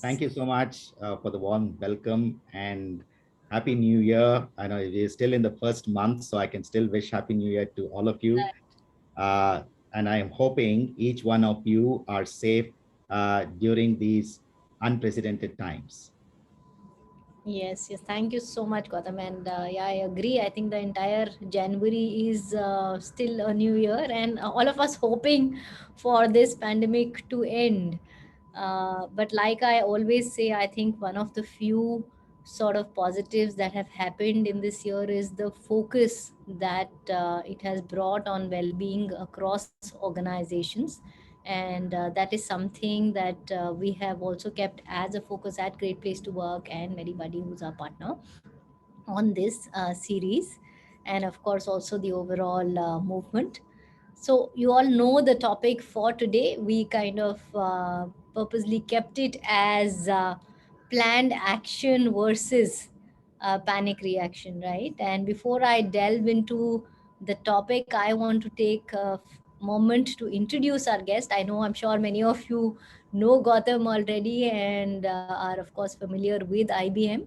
Thank you so much for the warm welcome and Happy New Year. I know we're still in the first month, so I can still wish Happy New Year to all of you. Uh, and I am hoping each one of you are safe during these unprecedented times. Yes, yes. Thank you so much, Gautam. And yeah, I agree. I think the entire January is still a new year, and all of us hoping for this pandemic to end. But like I always say, I think one of the few sort of positives that have happened in this year is the focus that it has brought on well-being across organizations, and that is something that we have also kept as a focus at Great Place to Work and Medibuddy, who's our partner on this series, and of course also the overall movement. So you all know the topic for today. We kind of purposely kept it as planned action versus panic reaction, right? And before I delve into the topic, I want to take a moment to introduce our guest. I know, I'm sure many of you know Gautam already and are of course familiar with IBM.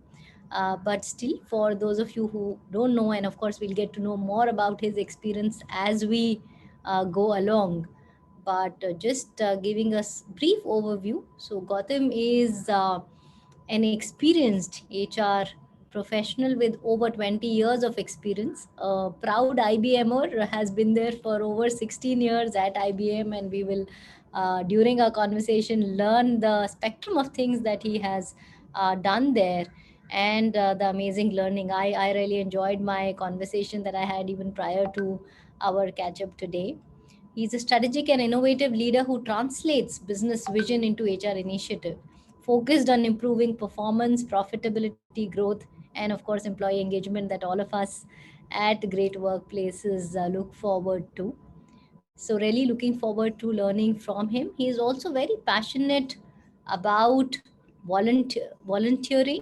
But still, for those of you who don't know, and of course we'll get to know more about his experience as we go along, but just giving us brief overview. So Gautam is an experienced HR professional with over 20 years of experience. A proud IBMer, has been there for over 16 years at IBM, and we will, during our conversation, learn the spectrum of things that he has done there and the amazing learning. I really enjoyed my conversation that I had even prior to our catch up today. He's a strategic and innovative leader who translates business vision into HR initiative, focused on improving performance, profitability, growth, and of course, employee engagement that all of us at great workplaces look forward to. So, really looking forward to learning from him. He is also very passionate about volunteering,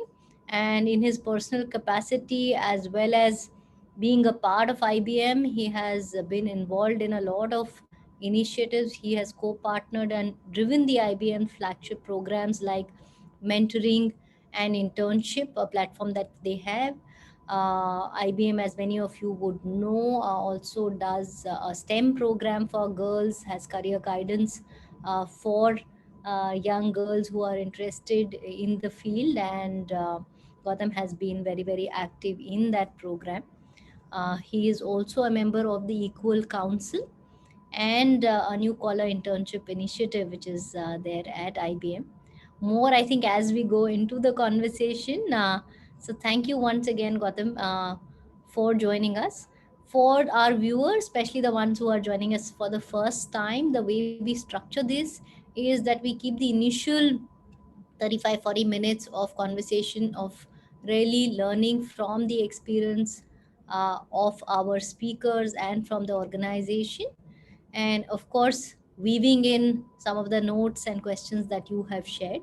and in his personal capacity as well as being a part of IBM, he has been involved in a lot of initiatives. He has co partnered and driven the IBM flagship programs like mentoring and internship, a platform that they have. IBM, as many of you would know, also does a STEM program for girls, has career guidance for young girls who are interested in the field, and Gautam has been very, very active in that program. He is also a member of the Equal Council and a new collar internship initiative, which is there at IBM. More, I think, as we go into the conversation. So, thank you once again, Gautam, for joining us. For our viewers, especially the ones who are joining us for the first time, the way we structure this is that we keep the initial 35-40 minutes of conversation of really learning from the experience of our speakers and from the organization, and of course weaving in some of the notes and questions that you have shared,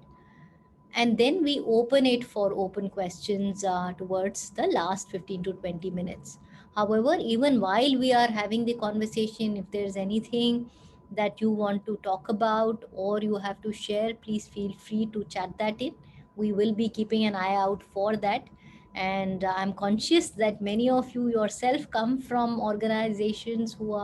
and then we open it for open questions towards the last 15 to 20 minutes. However, even while we are having the conversation, if there's anything that you want to talk about or you have to share, please feel free to chat that in. We will be keeping an eye out for that. And I'm conscious that many of you yourself come from organizations who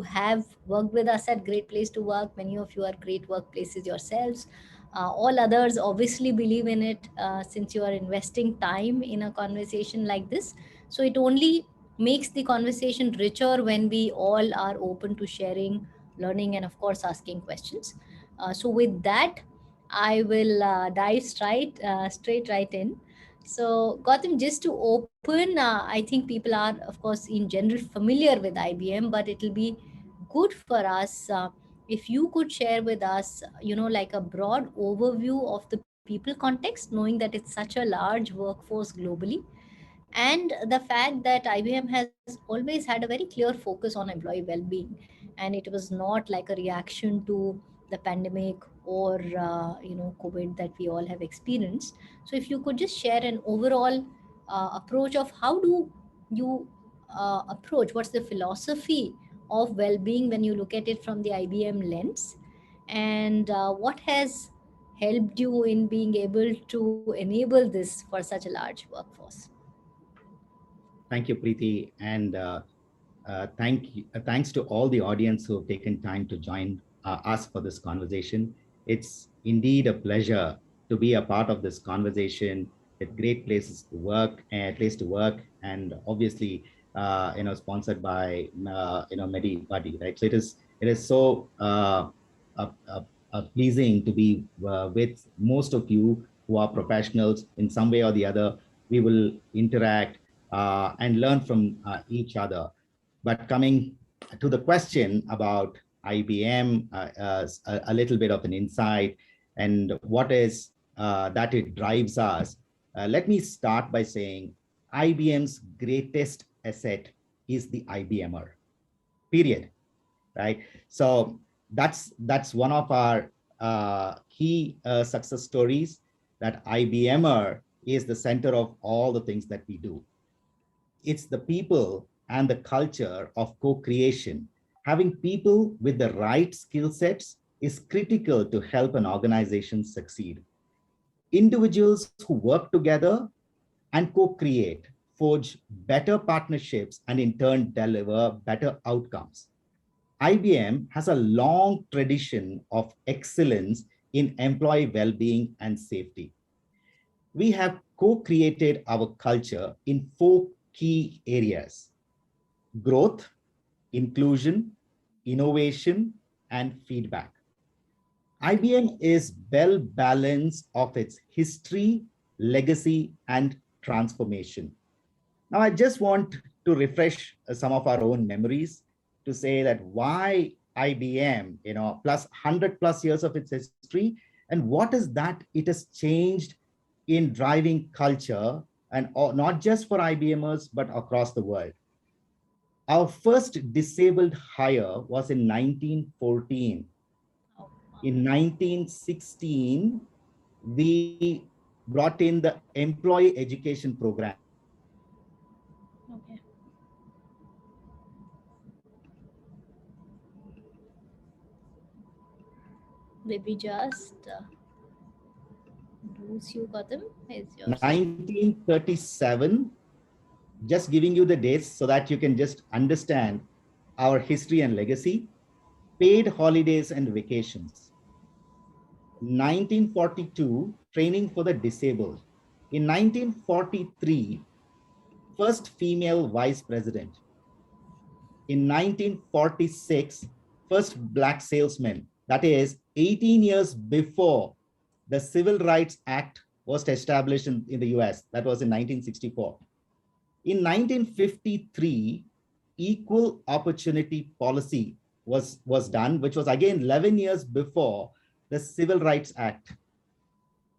have worked with us at Great Place to Work. Many of you are great workplaces yourselves. All others obviously believe in it, since you are investing time in a conversation like this. So it only makes the conversation richer when we all are open to sharing, learning, and of course asking questions. So with that, I will dive straight right in. So Gautam, just to open, I think people are, of course, in general familiar with IBM, but it will be good for us if you could share with us, like a broad overview of the people context, knowing that it's such a large workforce globally, and the fact that IBM has always had a very clear focus on employee well-being, and it was not like a reaction to the pandemic or COVID that we all have experienced. So if you could just share an overall approach of how do you approach, what's the philosophy of well-being when you look at it from the IBM lens, and what has helped you in being able to enable this for such a large workforce? Thank you, Preeti. And thanks to all the audience who have taken time to join us for this conversation. It's indeed a pleasure to be a part of this conversation with great places to work and place to work, and obviously, sponsored by Medi Buddy, right? So it is so pleasing to be with most of you who are professionals in some way or the other. We will interact and learn from each other. But coming to the question about IBM, a little bit of an insight and what is that it drives us. Let me start by saying IBM's greatest asset is the IBMer, period, right? So that's one of our key success stories, that IBMer is the center of all the things that we do. It's the people and the culture of co-creation. Having people with the right skill sets is critical to help an organization succeed. Individuals who work together and co-create forge better partnerships and in turn deliver better outcomes. IBM has a long tradition of excellence in employee well-being and safety. We have co-created our culture in four key areas: growth, inclusion, innovation, and feedback. IBM is well balanced of its history, legacy, and transformation. Now, I just want to refresh some of our own memories to say that why IBM, plus 100 plus years of its history, and what is that it has changed in driving culture, and not just for IBMers, but across the world. Our first disabled hire was in 1914. Oh, wow. In 1916, we brought in the employee education program. Okay. Did we just lose you, Gautam? Is yours? 1937, just giving you the dates so that you can just understand our history and legacy. Paid holidays and vacations. 1942, training for the disabled. In 1943, first female vice president. In 1946, first black salesman. That is 18 years before the Civil Rights Act was established in the US. That was in 1964. In 1953, equal opportunity policy was done, which was again 11 years before the Civil Rights Act.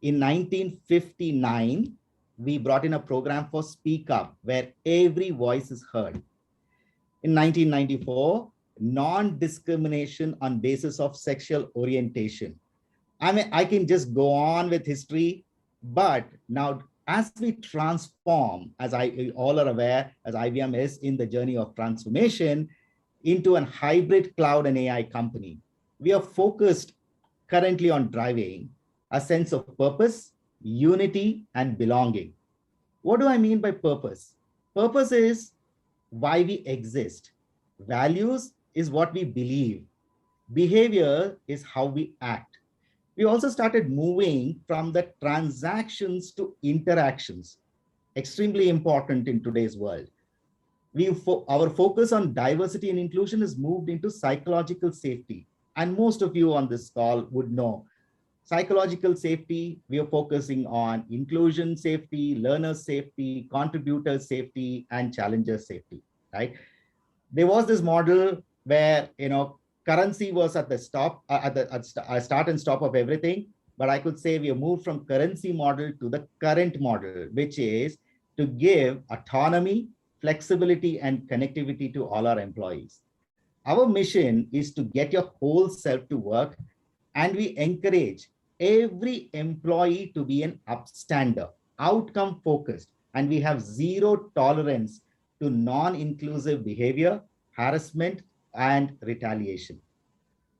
In 1959, we brought in a program for Speak Up, where every voice is heard. In 1994, non-discrimination on basis of sexual orientation. I mean, I can just go on with history, but now as we transform, as I all are aware, as IBM is in the journey of transformation into a hybrid cloud and AI company, we are focused currently on driving a sense of purpose, unity, and belonging. What do I mean by purpose? Purpose is why we exist. Values is what we believe. Behavior is how we act. We also started moving from the transactions to interactions, extremely important in today's world. Our focus on diversity and inclusion has moved into psychological safety. And most of you on this call would know psychological safety. We are focusing on inclusion safety, learner safety, contributor safety, and challenger safety, right? There was this model where currency was at the start and stop of everything, but I could say we have moved from currency model to the current model, which is to give autonomy, flexibility, and connectivity to all our employees. Our mission is to get your whole self to work, and we encourage every employee to be an upstander, outcome focused, and we have zero tolerance to non-inclusive behavior, harassment, and retaliation.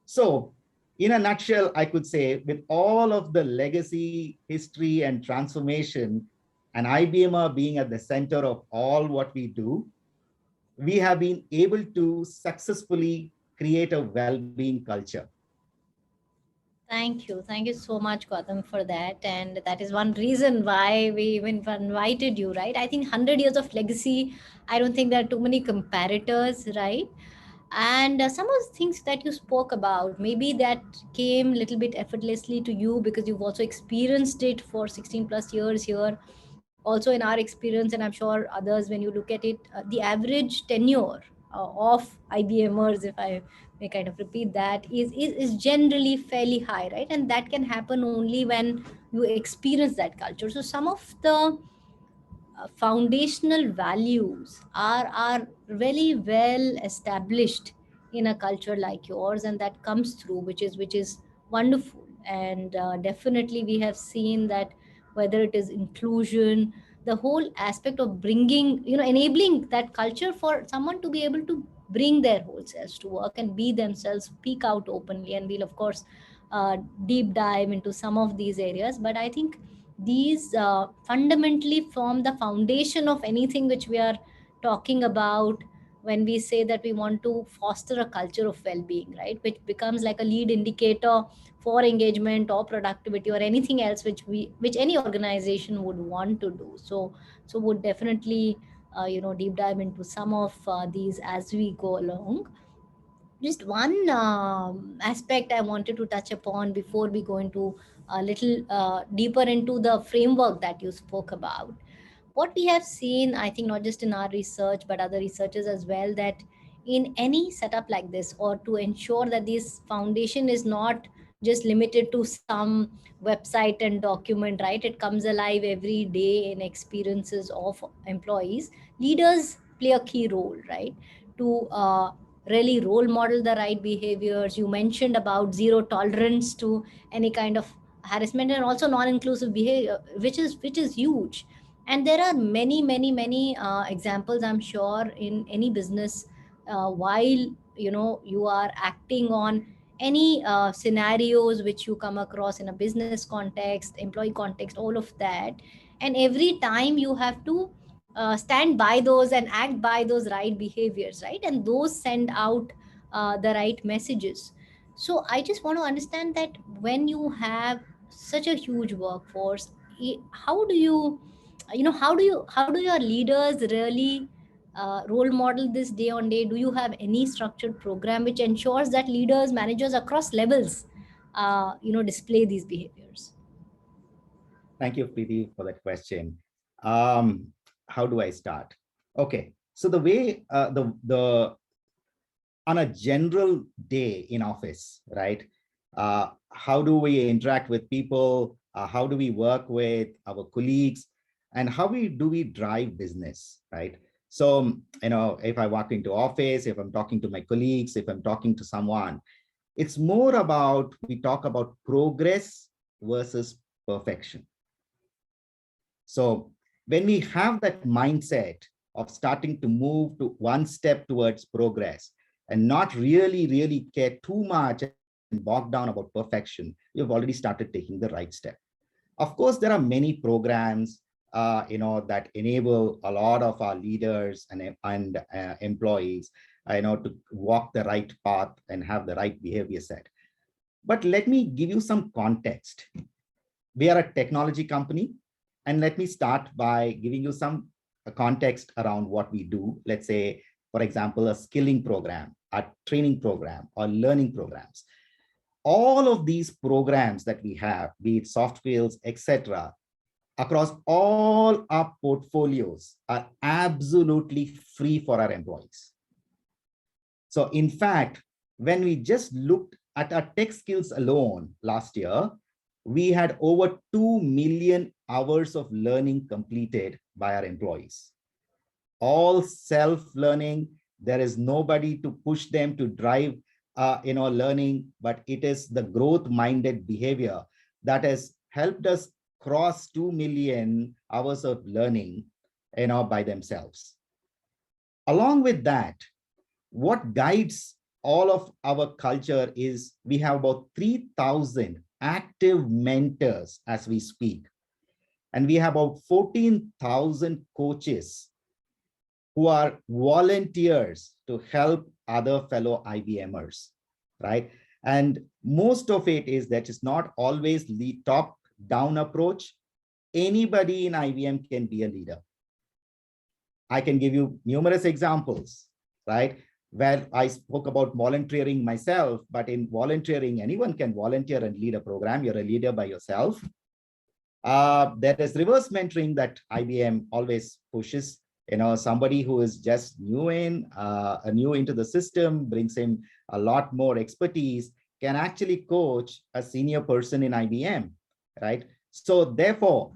So In a nutshell, I could say with all of the legacy, history, and transformation, and IBMer being at the center of all what we do, we have been able to successfully create a well-being culture. Thank you. Thank you so much, Gautam, for that. And that is one reason why we even invited you, right? I think 100 years of legacy, I don't think there are too many comparators, right? And some of the things that you spoke about, maybe that came a little bit effortlessly to you because you've also experienced it for 16 plus years here. Also, in our experience, and I'm sure others, when you look at it, the average tenure of IBMers, if I may kind of repeat that, is generally fairly high, right? And that can happen only when you experience that culture. So some of the foundational values are really well established in a culture like yours, and that comes through, which is wonderful. And definitely we have seen that whether it is inclusion, the whole aspect of bringing, enabling that culture for someone to be able to bring their whole selves to work and be themselves, speak out openly. And we'll of course deep dive into some of these areas, but I think these fundamentally form the foundation of anything which we are talking about when we say that we want to foster a culture of well-being, right? Which becomes like a lead indicator for engagement or productivity or anything else which any organization would want to do. So would definitely deep dive into some of these as we go along. Just one aspect I wanted to touch upon before we go into a little deeper into the framework that you spoke about. What we have seen, I think, not just in our research, but other researchers as well, that in any setup like this, or to ensure that this foundation is not just limited to some website and document, right? It comes alive every day in experiences of employees. Leaders play a key role, right? To really role model the right behaviors. You mentioned about zero tolerance to any kind of harassment and also non-inclusive behavior, which is huge. And there are many examples, I'm sure, in any business, while you are acting on any scenarios which you come across in a business context, employee context, all of that. And every time you have to stand by those and act by those right behaviors, right? And those send out the right messages. So I just want to understand that when you have such a huge workforce, how do you how do your leaders really role model this day on day? Do you have any structured program which ensures that leaders, managers across levels display these behaviors? Thank you, Preeti, for that question. Um, how do I start? Okay, so the way the on a general day in office, right? How do we interact with people? How do we work with our colleagues? And how do we drive business, right? So, if I walk into office, if I'm talking to my colleagues, if I'm talking to someone, it's more about, we talk about progress versus perfection. So when we have that mindset of starting to move to one step towards progress and not really care too much and bog down about perfection, we've already started taking the right step. Of course, there are many programs, that enable a lot of our leaders and employees, to walk the right path and have the right behavior set. But let me give you some context. We are a technology company, and let me start by giving you some context around what we do. Let's say, for example, a skilling program, a training program, or learning programs. All of these programs that we have, be it soft skills, etc., across all our portfolios are absolutely free for our employees. So in fact, when we just looked at our tech skills alone last year, we had over 2 million hours of learning completed by our employees. All self-learning. There is nobody to push them to drive learning, but it is the growth-minded behavior that has helped us cross 2 million hours of learning by themselves. Along with that, what guides all of our culture is we have about 3,000 active mentors as we speak. And we have about 14,000 coaches who are volunteers to help other fellow IBMers, right? And most of it is that it's not always the top down approach. Anybody in IBM can be a leader. I can give you numerous examples, right? Where I spoke about volunteering myself, but in volunteering, anyone can volunteer and lead a program. You're a leader by yourself. There is reverse mentoring that IBM always pushes. Somebody who is just new into the system, brings him a lot more expertise, can actually coach a senior person in IBM, right? So therefore,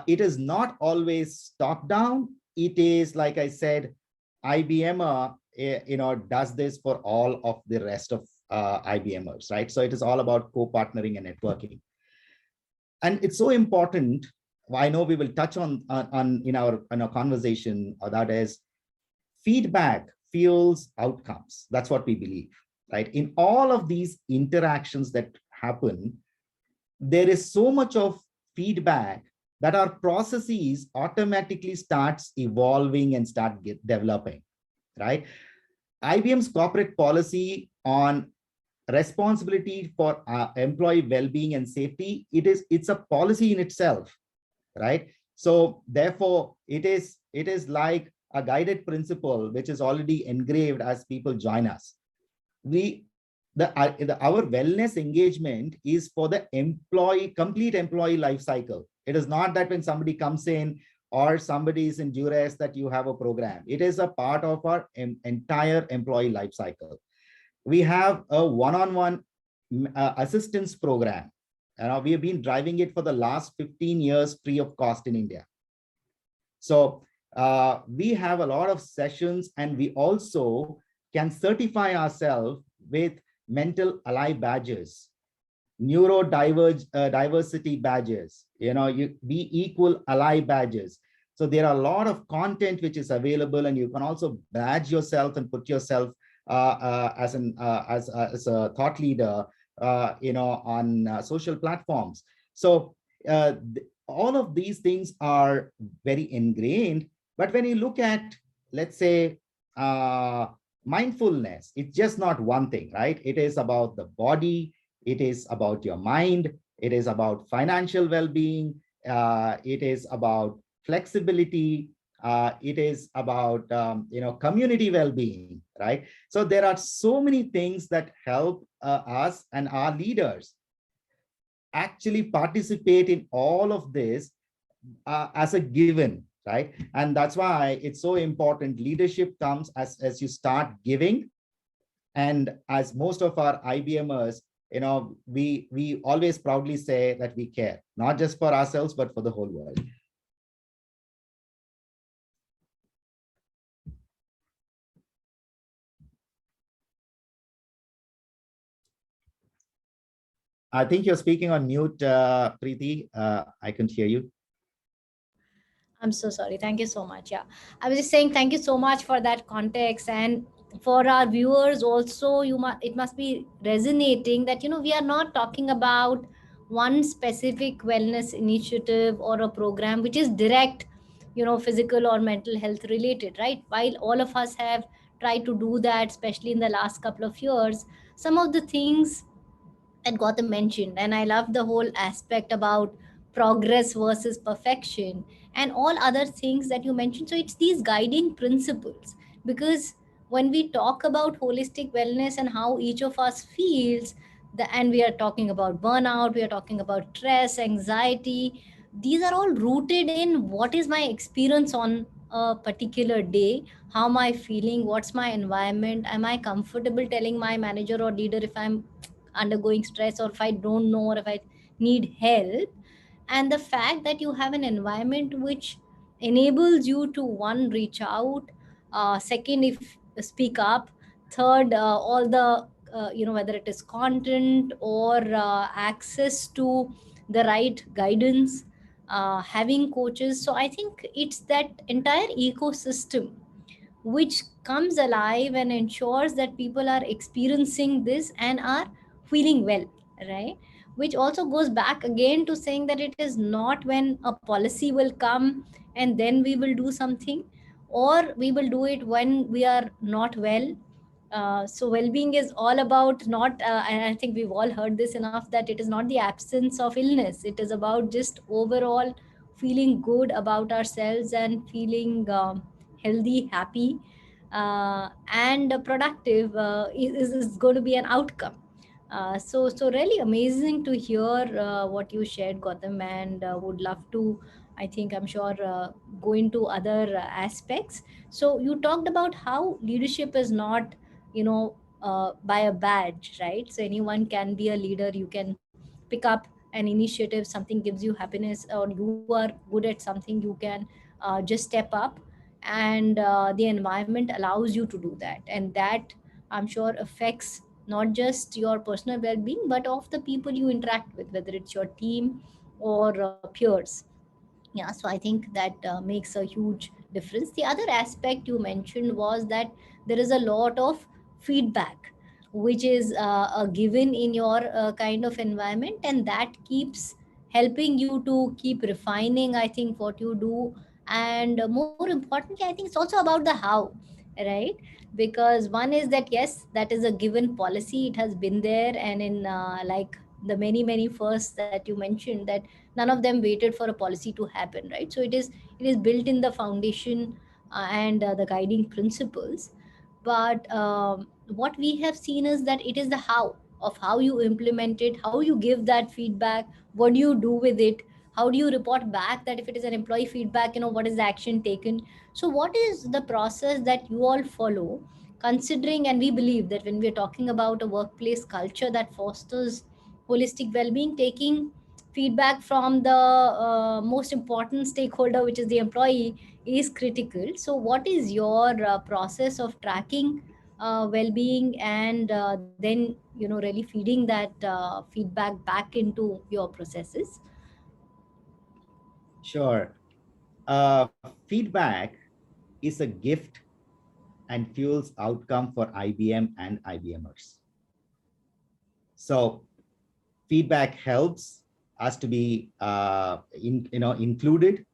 it is not always top down. It is, like I said, IBM, does this for all of the rest of IBMers, right? So it is all about co-partnering and networking. And it's so important. I know we will touch on in our conversation, that is feedback fuels outcomes. That's what we believe, right? In all of these interactions that happen, there is so much of feedback that our processes automatically starts evolving and start developing, right? IBM's corporate policy on responsibility for employee well-being and safety, it's a policy in itself, right? So therefore, it is like a guided principle which is already engraved as people join us. Our wellness engagement is for the complete employee life cycle. It is not that when somebody comes in or somebody is in duress that you have a program. It is a part of our entire employee life cycle. We have a one-on-one assistance program. We have been driving it for the last 15 years free of cost in India. So we have a lot of sessions, and we also can certify ourselves with mental ally badges, diversity badges, be equal ally badges. So there are a lot of content which is available, and you can also badge yourself and put yourself as a thought leader, on social platforms. So all of these things are very ingrained. But when you look at, let's say, mindfulness, it's just not one thing, right? It is about the body, it is about your mind, it is about financial well-being, it is about flexibility, it is about community well-being, right? So there are so many things that help us and our leaders actually participate in all of this as a given, right? And that's why it's so important. Leadership comes as you start giving. And as most of our IBMers, we always proudly say that we care, not just for ourselves, but for the whole world. I think you're speaking on mute, Preeti. I couldn't hear you. I'm so sorry. Thank you so much. Yeah. I was just saying thank you so much for that context, and for our viewers also, it must be resonating that we are not talking about one specific wellness initiative or a program which is direct, physical or mental health related, right? While all of us have tried to do that, especially in the last couple of years, some of the things that Gotham mentioned. And I love the whole aspect about progress versus perfection and all other things that you mentioned. So it's these guiding principles, because when we talk about holistic wellness and how each of us feels, and we are talking about burnout, we are talking about stress, anxiety, these are all rooted in what is my experience on a particular day, how am I feeling, what's my environment, am I comfortable telling my manager or leader if I'm undergoing stress, or if I don't know, or if I need help. And the fact that you have an environment which enables you to, one, reach out, second, if speak up, third, all the whether it is content or access to the right guidance, having coaches. So I think it's that entire ecosystem which comes alive and ensures that people are experiencing this and are feeling well, right? Which also goes back again to saying that it is not when a policy will come and then we will do something, or we will do it when we are not well. So well-being is all about not and I think we've all heard this enough, that it is not the absence of illness, it is about just overall feeling good about ourselves and feeling healthy, happy, and productive is going to be an outcome. So really amazing to hear what you shared, Gautam, and would love to, I think, I'm sure, go into other aspects. So you talked about how leadership is not, by a badge, right? So anyone can be a leader. You can pick up an initiative, something gives you happiness, or you are good at something, you can just step up, and the environment allows you to do that, and that, I'm sure, affects not just your personal well-being but of the people you interact with, whether it's your team or peers. Yeah, so I think that makes a huge difference. The other aspect you mentioned was that there is a lot of feedback which is given in your kind of environment, and that keeps helping you to keep refining, I think, what you do. And more importantly, I think it's also about the how, right? Because one is that, yes, that is a given policy, it has been there, and in like the many firsts that you mentioned, that none of them waited for a policy to happen, right? So it is built in the foundation and the guiding principles. But what we have seen is that it is the how of how you implement it, how you give that feedback, what do you do with it, how do you report back, that if it is an employee feedback, what is the action taken. So what is the process that you all follow, considering, and we believe that when we are talking about a workplace culture that fosters holistic well-being, taking feedback from the most important stakeholder, which is the employee, is critical. So what is your process of tracking well-being, and then really feeding that feedback back into your processes? Sure. Feedback is a gift and fuels outcome for IBM and IBMers. So feedback helps us to be included,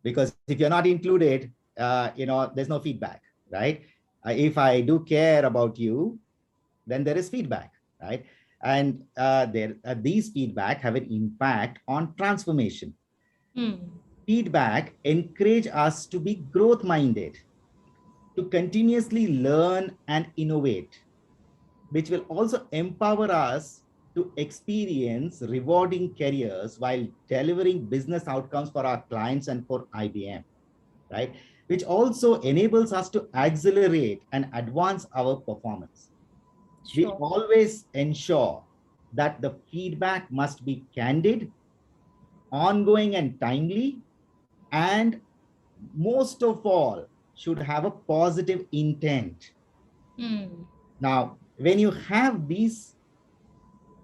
because if you're not included, there's no feedback, right? If I do care about you, then there is feedback, right? And these feedback have an impact on transformation. Hmm. Feedback encourage us to be growth minded, to continuously learn and innovate, which will also empower us to experience rewarding careers while delivering business outcomes for our clients and for IBM, right? Which also enables us to accelerate and advance our performance. We Sure. always ensure that the feedback must be candid, ongoing, and timely, and most of all, should have a positive intent. Hmm. Now, when you have these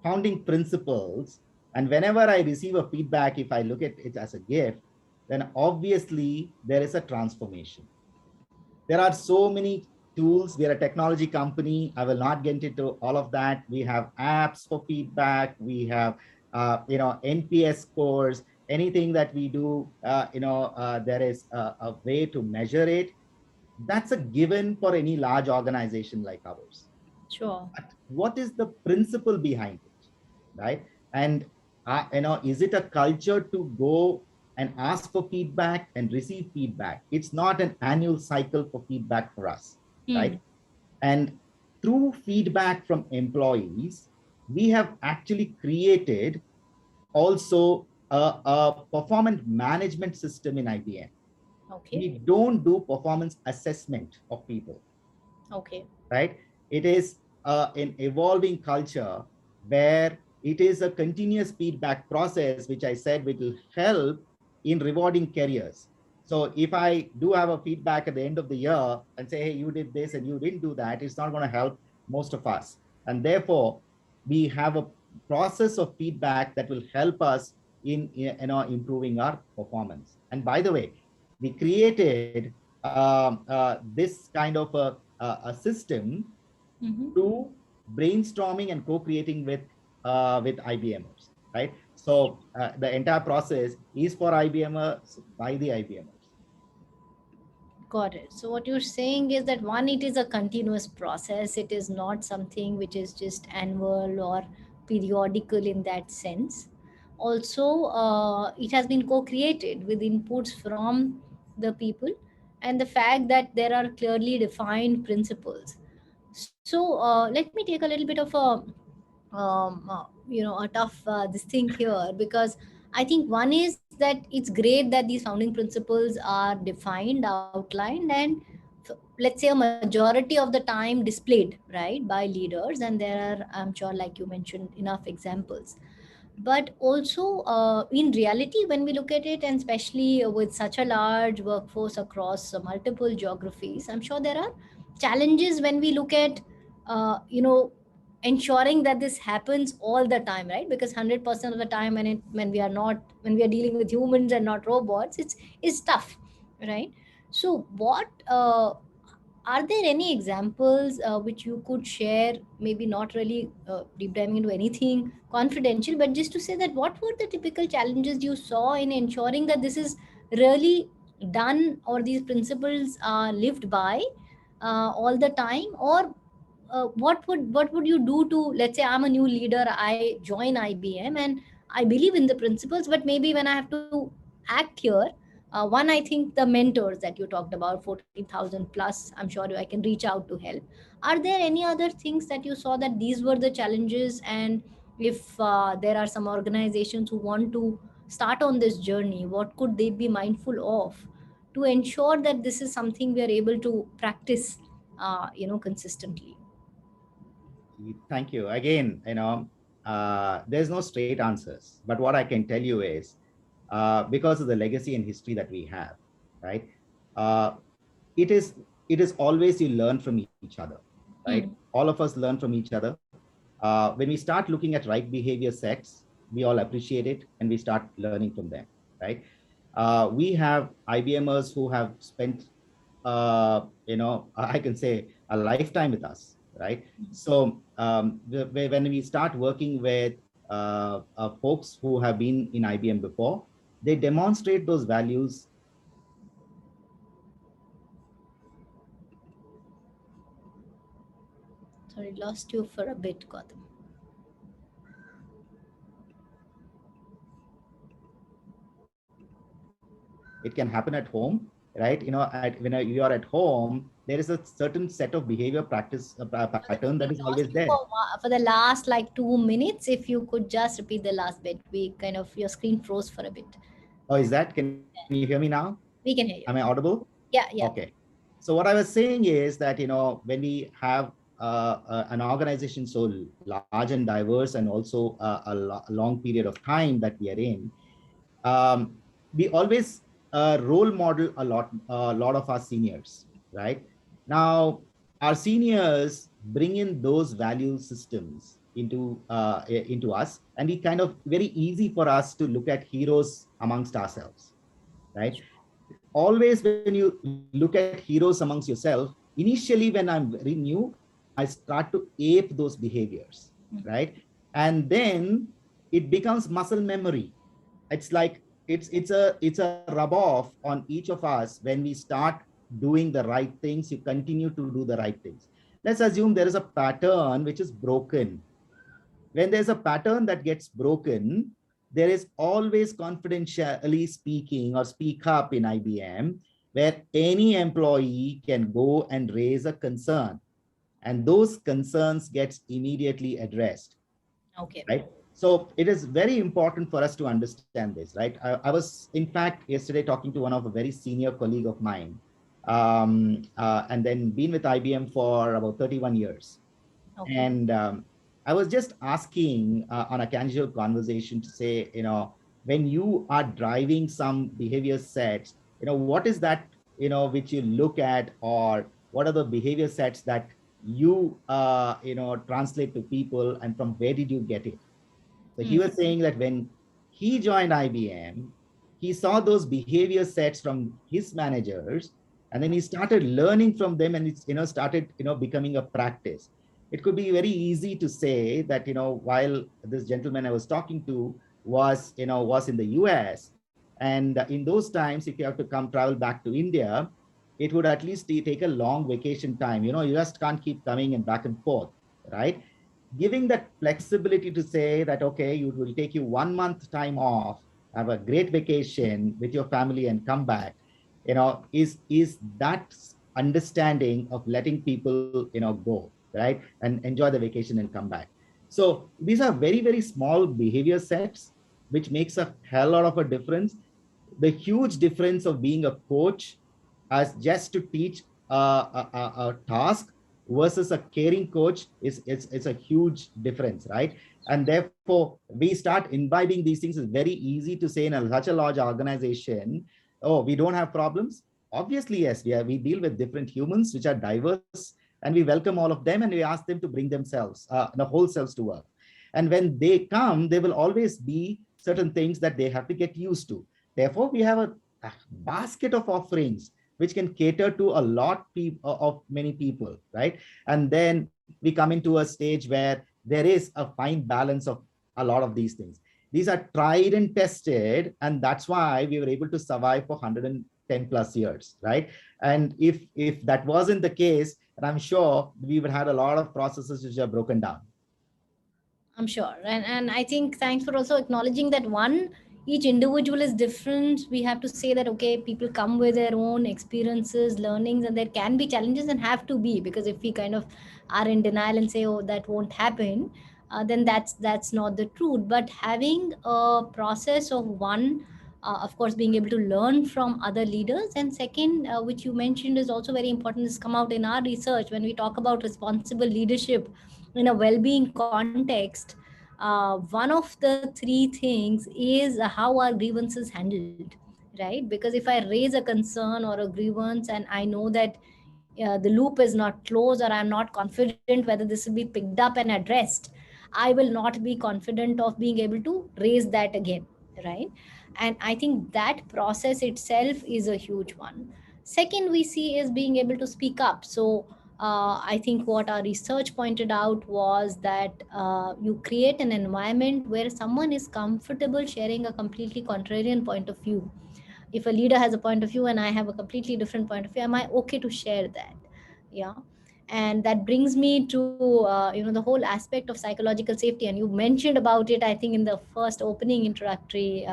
founding principles, and whenever I receive a feedback, if I look at it as a gift, then obviously there is a transformation. There are so many tools. We are a technology company. I will not get into all of that. We have apps for feedback. We have, NPS scores. Anything that we do, there is a way to measure it. That's a given for any large organization like ours. Sure. But what is the principle behind it, right? And is it a culture to go and ask for feedback and receive feedback? It's not an annual cycle for feedback for us, Hmm. right? And through feedback from employees, we have actually created also a performance management system in IBM. Okay. We don't do performance assessment of people, Okay. right? It is an evolving culture where it is a continuous feedback process, which I said will help in rewarding careers. So if I do have a feedback at the end of the year and say, hey, you did this and you didn't do that, it's not going to help most of us. And therefore, we have a process of feedback that will help us in improving our performance. And by the way, we created this kind of a system Mm-hmm. to brainstorming and co-creating with IBMers, right? So the entire process is for IBMers by the IBMers. Got it. So what you're saying is that one, it is a continuous process. It is not something which is just annual or periodical in that sense. Also, it has been co-created with inputs from the people, and the fact that there are clearly defined principles. So let me take a little bit of a tough this thing here, because I think one is that it's great that these founding principles are defined, outlined, and let's say a majority of the time displayed, right, by leaders. And there are, I'm sure, like you mentioned, enough examples. But also, in reality, when we look at it, and especially with such a large workforce across multiple geographies, I'm sure there are challenges when we look at ensuring that this happens all the time, right? Because 100% of the time, when we are not, when we are dealing with humans and not robots, it's tough, right? So what are there any examples which you could share, maybe not really deep diving into anything confidential, but just to say that what were the typical challenges you saw in ensuring that this is really done, or these principles are lived by all the time? Or what would you do to, let's say I'm a new leader, I join IBM and I believe in the principles, but maybe when I have to act here, one, I think the mentors that you talked about, 14,000 plus, I'm sure I can reach out to help. Are there any other things that you saw that these were the challenges? And if there are some organizations who want to start on this journey, what could they be mindful of to ensure that this is something we are able to practice consistently? Thank you. Again, there's no straight answers, but what I can tell you is, because of the legacy and history that we have, right? Uh, it is it is always you learn from each other, right? Hmm. All of us learn from each other. When we start looking at right behavior sets, we all appreciate it and we start learning from them, right? We have IBMers who have spent, I can say a lifetime with us, right? So when we start working with folks who have been in IBM before, they demonstrate those values. Sorry, lost you for a bit, Gautam. It can happen at home, right? When you are at home, there is a certain set of behavior practice pattern that We is always lost you there. for the last like 2 minutes. If you could just repeat the last bit, we kind of, your screen froze for a bit. Oh, is that? Can you hear me now? We can Am hear I you. audible? Yeah, yeah. Okay. So what I was saying is that, when we have an organization so large and diverse, and also a long period of time that we are in, um, we always role model a lot of our seniors, right? Now, our seniors bring in those value systems into us, and it kind of very easy for us to look at heroes amongst ourselves, right? Always when you look at heroes amongst yourself, initially when I'm very new, I start to ape those behaviors, right? And then it becomes muscle memory. It's like it's a rub off on each of us. When we start doing the right things, you continue to do the right things. Let's assume there is a pattern which is broken. When there's a pattern that gets broken, there is always confidentially speaking or speak up in IBM, where any employee can go and raise a concern, and those concerns gets immediately addressed, Okay. right? So it is very important for us to understand this, right? I was in fact yesterday talking to one of a very senior colleague of mine, and then been with IBM for about 31 years. Okay. And I was just asking on a casual conversation to say, when you are driving some behavior sets, what is that, which you look at, or what are the behavior sets that you translate to people, and from where did you get it? So he Hmm. was saying that when he joined IBM, he saw those behavior sets from his managers, and then he started learning from them, and it's started becoming a practice. It could be very easy to say that while this gentleman I was talking to was in the US, and in those times, if you have to come travel back to India, it would at least take a long vacation time. You just can't keep coming and back and forth, right? Giving that flexibility to say that, okay, you will take you 1 month time off, have a great vacation with your family and come back, is that understanding of letting people, go, right? And enjoy the vacation and come back. So these are very, very small behavior sets, which makes a hell lot of a difference. The huge difference of being a coach as just to teach a task versus a caring coach is a huge difference, right? And therefore, we start imbibing these things. It's very easy to say in such a large organization, oh, we don't have problems. Obviously, yes, we deal with different humans, which are diverse, and we welcome all of them, and we ask them to bring themselves, the whole selves to work. And when they come, there will always be certain things that they have to get used to. Therefore, we have a basket of offerings which can cater to a lot of many people, right? And then we come into a stage where there is a fine balance of a lot of these things. These are tried and tested, and that's why we were able to survive for 110 plus years, right? And if that wasn't the case, and I'm sure we would have a lot of processes which are broken down. I'm sure. And I think thanks for also acknowledging that one, each individual is different. We have to say that, okay, people come with their own experiences, learnings, and there can be challenges and have to be, because if we kind of are in denial and say, oh, that won't happen, then that's not the truth. But having a process of one, of course, being able to learn from other leaders, and second, which you mentioned is also very important, has come out in our research when we talk about responsible leadership in a well-being context. One of the three things is how are grievances handled, right? Because if I raise a concern or a grievance and I know that the loop is not closed, or I'm not confident whether this will be picked up and addressed, I will not be confident of being able to raise that again, right? And I think that process itself is a huge one. Second, we see is being able to speak up. So I think what our research pointed out was that you create an environment where someone is comfortable sharing a completely contrarian point of view. If a leader has a point of view and I have a completely different point of view, am I okay to share that? Yeah. And that brings me to the whole aspect of psychological safety, and you mentioned about it, I think, in the first opening introductory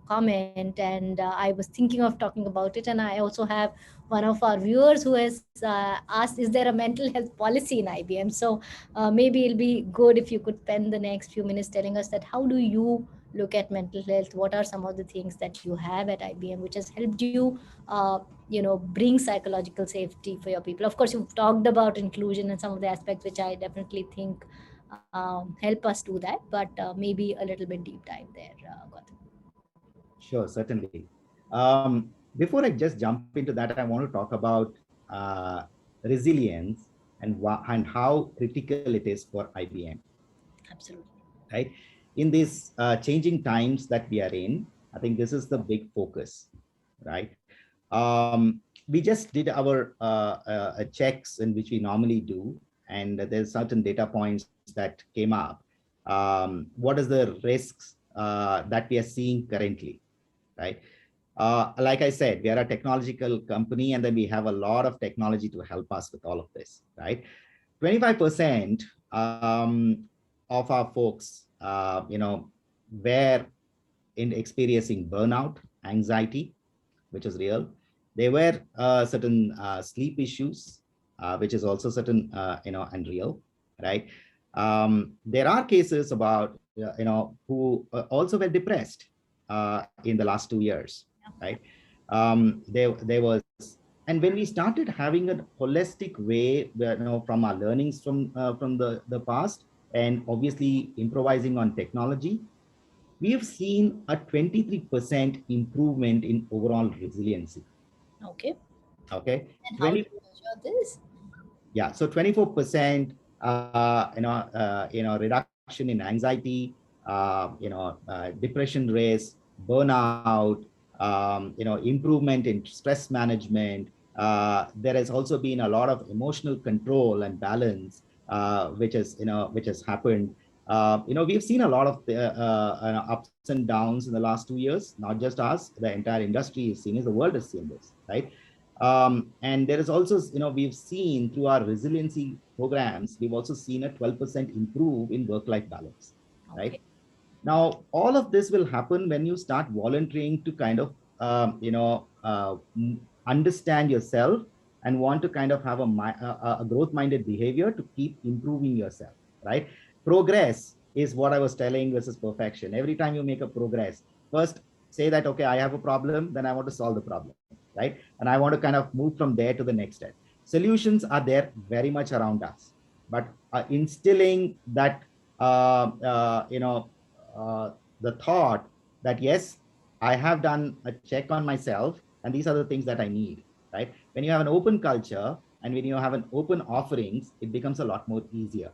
comment, and I was thinking of talking about it. And I also have one of our viewers who has asked, is there a mental health policy in IBM? So maybe it'll be good if you could spend the next few minutes telling us that how do you look at mental health, what are some of the things that you have at IBM which has helped you bring psychological safety for your people. Of course, you've talked about inclusion and some of the aspects which I definitely think help us do that, but maybe a little bit deep dive there, Gautam. Sure, certainly. Before I just jump into that, I want to talk about uh, resilience and how critical it is for IBM. Absolutely. Right? In these changing times that we are in, I think this is the big focus, right? We just did our checks in which we normally do, and there's certain data points that came up. What is the risks that we are seeing currently, right? Like I said, we are a technological company, and then we have a lot of technology to help us with all of this, right? 25% of our folks, were in experiencing burnout, anxiety, which is real. There were certain sleep issues, which is also certain, and real, right? There are cases about, who also were depressed in the last 2 years, right? There was, and when we started having a holistic way, from our learnings from the past, and obviously improvising on technology, we have seen a 23% improvement in overall resiliency. Okay. Okay, And how do 20, you measure this? yeah, so 24%, reduction in anxiety, depression risk, burnout, improvement in stress management. There has also been a lot of emotional control and balance, which has happened. We've seen a lot of ups and downs in the last 2 years, not just us, the entire industry is seeing this, the world has seen this, right? And there is also, we've seen through our resiliency programs, we've also seen a 12% improve in work-life balance, right? Okay. Now, all of this will happen when you start volunteering to kind of, understand yourself and want to kind of have a growth-minded behavior to keep improving yourself, right? Progress is what I was telling versus perfection. Every time you make a progress, first say that, okay, I have a problem, then I want to solve the problem, right? And I want to kind of move from there to the next step. Solutions are there very much around us, but instilling that, uh, uh, you know, the thought that yes, I have done a check on myself, and these are the things that I need, right? When you have an open culture and when you have an open offerings, it becomes a lot more easier,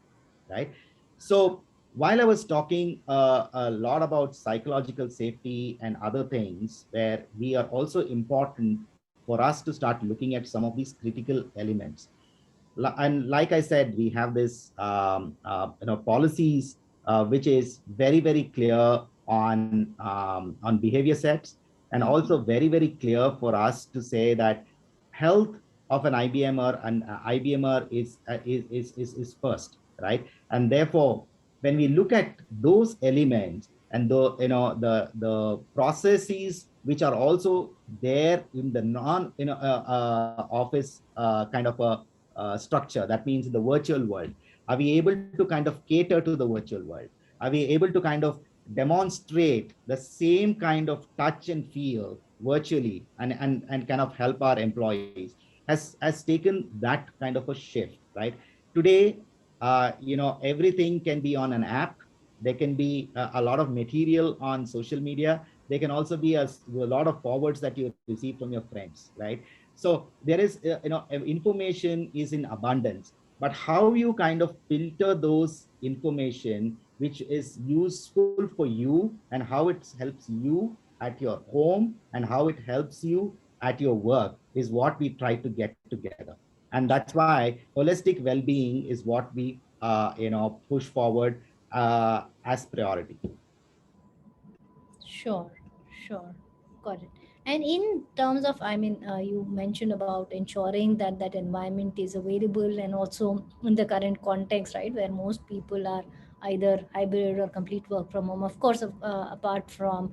right? So while I was talking a lot about psychological safety and other things, where we are also important for us to start looking at some of these critical elements. And like I said, we have this policies which is very very clear on behavior sets, and also Mhm. very very clear for us to say that health of an IBMer and IBMer is first, right? And therefore, when we look at those elements and the processes which are also there in the non office kind of a structure, that means in the virtual world, are we able to kind of cater to the virtual world? Are we able to kind of demonstrate the same kind of touch and feel virtually, and kind of help our employees? Has taken that kind of a shift, right? Today, everything can be on an app. There can be a lot of material on social media. There can also be a lot of forwards that you receive from your friends, right? So there is, information is in abundance, but how you kind of filter those information which is useful for you, and how it helps you at your home, and how it helps you at your work, is what we try to get together. And that's why holistic well-being is what we push forward as priority. Sure, sure. Got it. And in terms of, I mean, you mentioned about ensuring that that environment is available, and also in the current context, right, where most people are either hybrid or complete work from home. Of course, apart from,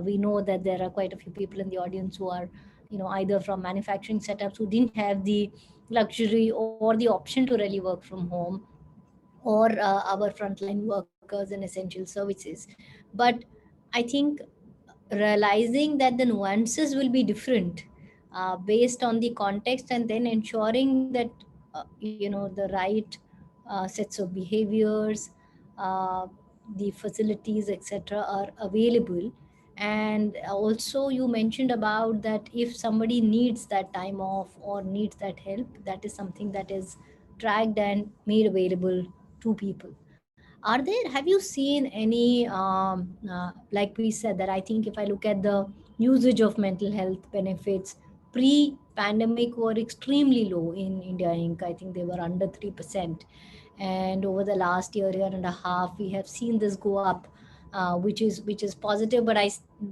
we know that there are quite a few people in the audience who are, either from manufacturing setups who didn't have the luxury or the option to really work from home, or our frontline workers in essential services. But I think realizing that the nuances will be different based on the context, and then ensuring that the right sets of behaviors, uh, the facilities, etc., are available. And also you mentioned about that if somebody needs that time off or needs that help, that is something that is tracked and made available to people. Are there, have you seen any like we said, that I think if I look at the usage of mental health benefits pre pandemic were extremely low in India Inc. I think they were under 3%. And over the last year and a half, we have seen this go up, which is positive. But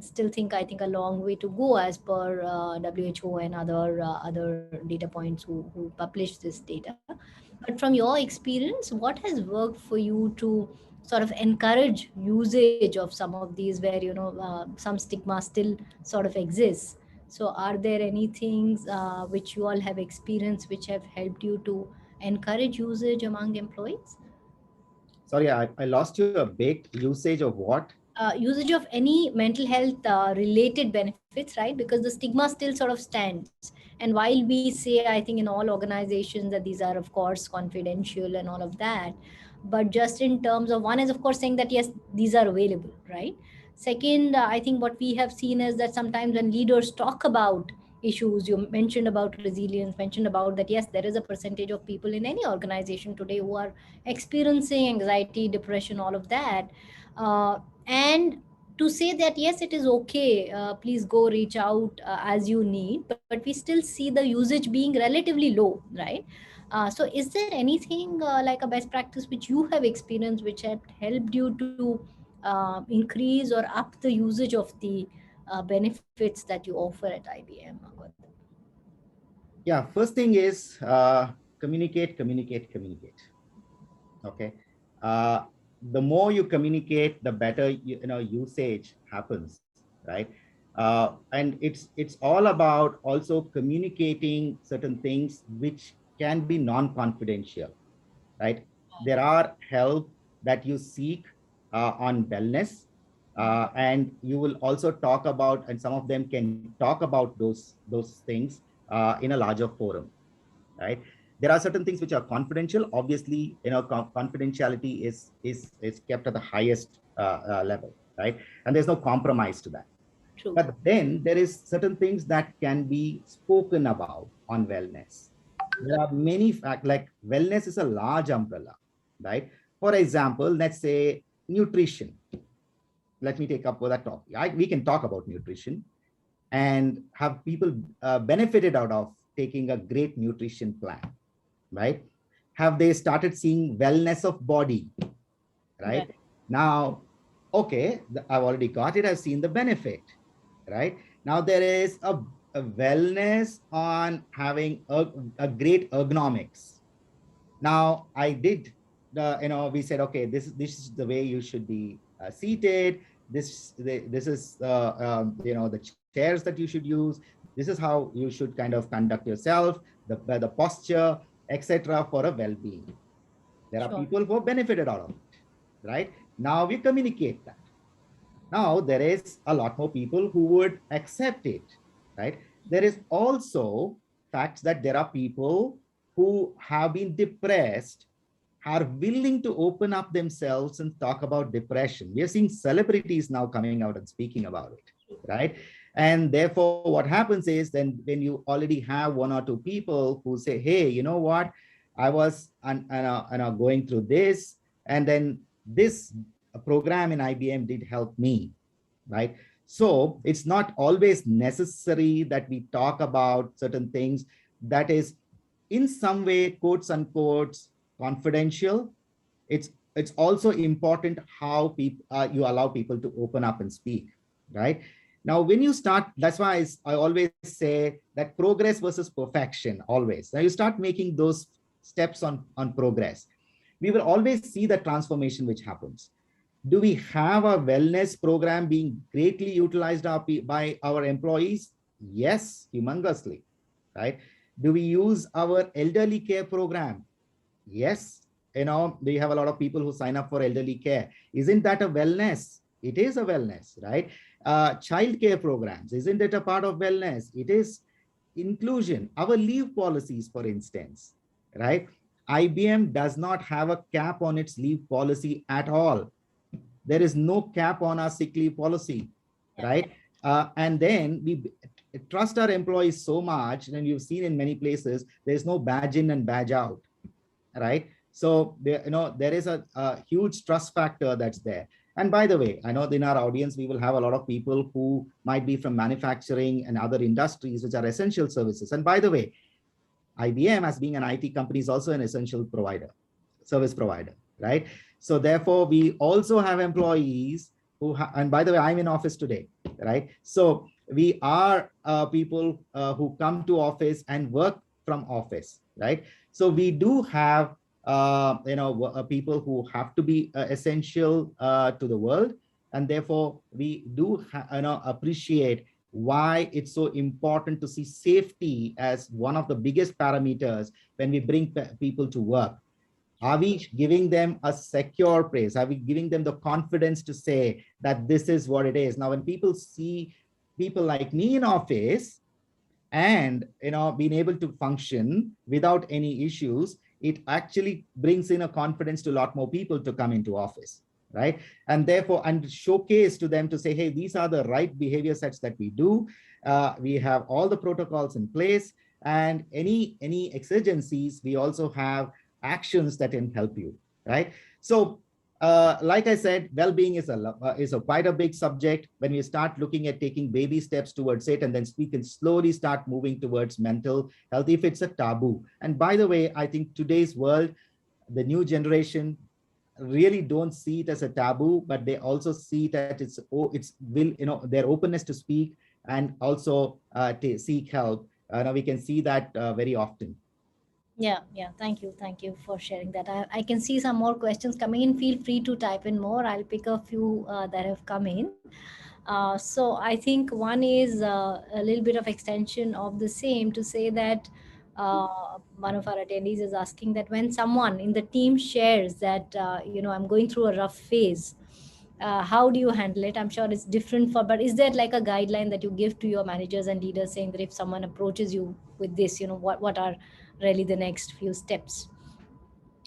still think, I think a long way to go as per WHO and other data points who publish this data. But from your experience, what has worked for you to sort of encourage usage of some of these, where some stigma still sort of exists? So are there any things which you all have experienced which have helped you to encourage usage among employees? Sorry, I lost you a bit. Usage of what? Usage of any mental health related benefits, right? Because the stigma still sort of stands. And while we say, I think, in all organizations that these are, of course, confidential and all of that, but just in terms of, one is, of course, saying that yes, these are available, right? Second, I think what we have seen is that sometimes when leaders talk about issues, you mentioned about resilience, mentioned about that, yes, there is a percentage of people in any organization today who are experiencing anxiety, depression, all of that. And to say that yes, it is okay, please go reach out as you need, but we still see the usage being relatively low, right? So is there anything like a best practice which you have experienced which had helped you to increase or up the usage of the benefits that you offer at IBM, Gautam? Yeah, first thing is communicate, communicate, communicate. Okay. uh, the more you communicate, the better usage happens, right? And it's all about also communicating certain things which can be non-confidential, right? There are help that you seek on wellness, and you will also talk about, and some of them can talk about those things in a larger forum, right? There are certain things which are confidential. Obviously, confidentiality is kept at the highest level, right? And there's no compromise to that. True. But then there is certain things that can be spoken about on wellness. There are many fact like wellness is a large umbrella, right? For example, let's say nutrition. Let me take up that topic. We can talk about nutrition and have people benefited out of taking a great nutrition plan, right? Have they started seeing wellness of body, right? Right. Now, okay, I've already got it. I've seen the benefit, right? Now there is a wellness on having a great ergonomics. Now I did we said, okay, this is the way you should be seated. This is the chairs that you should use. This is how you should kind of conduct yourself, the posture, etc., for a well-being. There are Sure. people who have benefited out of it, right? Now we communicate that. Now there is a lot more people who would accept it, right? There is also facts that there are people who have been depressed, are willing to open up themselves and talk about depression. We are seeing celebrities now coming out and speaking about it, right? And therefore, what happens is then when you already have one or two people who say, hey, you know what? I was going through this, and then this program in IBM did help me, right? So it's not always necessary that we talk about certain things that is in some way, quotes unquote, confidential. It's also important how people you allow people to open up and speak, right? Now when you start, that's why I always say that progress versus perfection. Always now you start making those steps on progress, we will always see the transformation which happens. Do we have a wellness program being greatly utilized by our employees? Yes, humongously, right? Do we use our elderly care program? Yes. We have a lot of people who sign up for elderly care. Isn't that a wellness? It is a wellness, right? Child care programs, isn't it a part of wellness? It is. Inclusion, our leave policies, for instance, right? IBM does not have a cap on its leave policy at all. There is no cap on our sick leave policy, Yeah. right? And then we trust our employees so much, and you've seen in many places, there's no badge in and badge out, right? So there is a huge trust factor that's there. And by the way, I know in our audience we will have a lot of people who might be from manufacturing and other industries which are essential services. And by the way, IBM, as being an IT company, is also an essential provider, service provider, right? So therefore, we also have employees who, and by the way, I'm in office today, right? So we are people who come to office and work from office, right? So we do have people who have to be essential to the world, and therefore we do appreciate why it's so important to see safety as one of the biggest parameters when we bring people to work. Are we giving them a secure place? Are we giving them the confidence to say that this is what it is? Now, when people see people like me in office and being able to function without any issues, it actually brings in a confidence to a lot more people to come into office, right? And therefore, and showcase to them to say, hey, these are the right behavior sets that we do. We have all the protocols in place, and any exigencies, we also have actions that can help you, right? So Like I said, well-being is a quite a big subject. When we start looking at taking baby steps towards it, and then we can slowly start moving towards mental health if it's a taboo. And by the way, I think today's world, the new generation really don't see it as a taboo, but they also see that it's will, their openness to speak and also to seek help. Now we can see that very often. Yeah, yeah. Thank you for sharing that. I can see some more questions coming in. Feel free to type in more. I'll pick a few that have come in. So I think one is a little bit of extension of the same to say that one of our attendees is asking that when someone in the team shares that I'm going through a rough phase, how do you handle it? I'm sure it's different for, but is there like a guideline that you give to your managers and leaders saying that if someone approaches you with this, what are really the next few steps?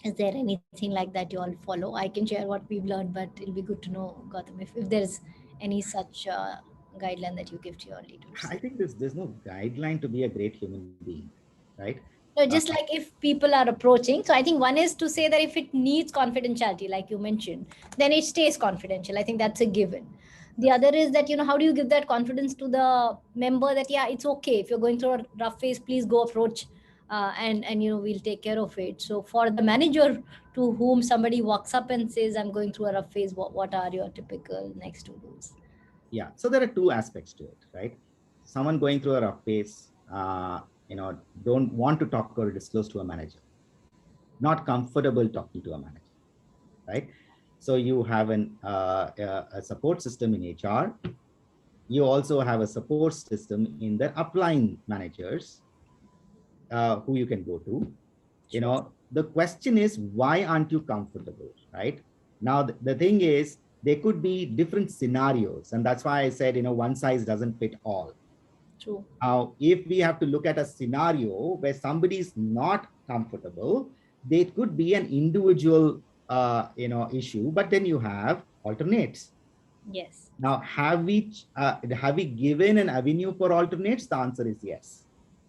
Is there anything like that you all follow? I can share what we've learned, but it'll be good to know, Gautam, if there's any such guideline that you give to your leaders. I think there's no guideline to be a great human being, right? No, just like if people are approaching. So I think one is to say that if it needs confidentiality, like you mentioned, then it stays confidential. I think that's a given. The other is that, how do you give that confidence to the member that, yeah, it's okay. If you're going through a rough phase, please go approach and we'll take care of it. So for the manager to whom somebody walks up and says, I'm going through a rough phase, what are your typical next two rules? Yeah, so there are two aspects to it, right? Someone going through a rough phase, don't want to talk or disclose to a manager, not comfortable talking to a manager, right? So you have a support system in HR. You also have a support system in the upline managers who you can go to. Sure. The question is, why aren't you comfortable, right? Now, the thing is, there could be different scenarios. And that's why I said, one size doesn't fit all. True. Now, if we have to look at a scenario where somebody is not comfortable, there could be an individual, issue, but then you have alternates. Yes. Now, have we given an avenue for alternates? The answer is yes,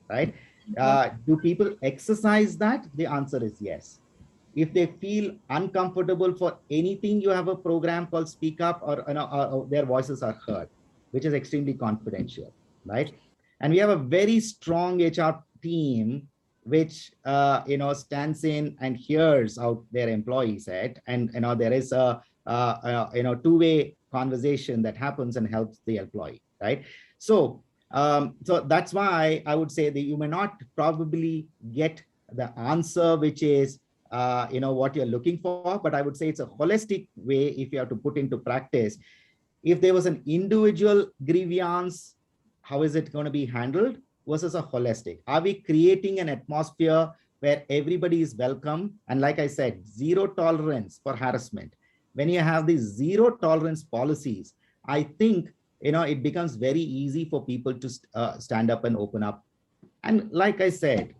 right? Yeah. Do people exercise that? The answer is yes. If they feel uncomfortable for anything, you have a program called Speak Up, or their voices are heard, which is extremely confidential, right? And we have a very strong HR team which stands in and hears out their employees at, and there is a two-way conversation that happens and helps the employee, right? So that's why I would say that you may not probably get the answer which is what you're looking for, but I would say it's a holistic way if you have to put into practice. If there was an individual grievance, how is it going to be handled versus a holistic? Are we creating an atmosphere where everybody is welcome? And like I said, zero tolerance for harassment. When you have these zero tolerance policies, I think it becomes very easy for people to stand up and open up. And like I said,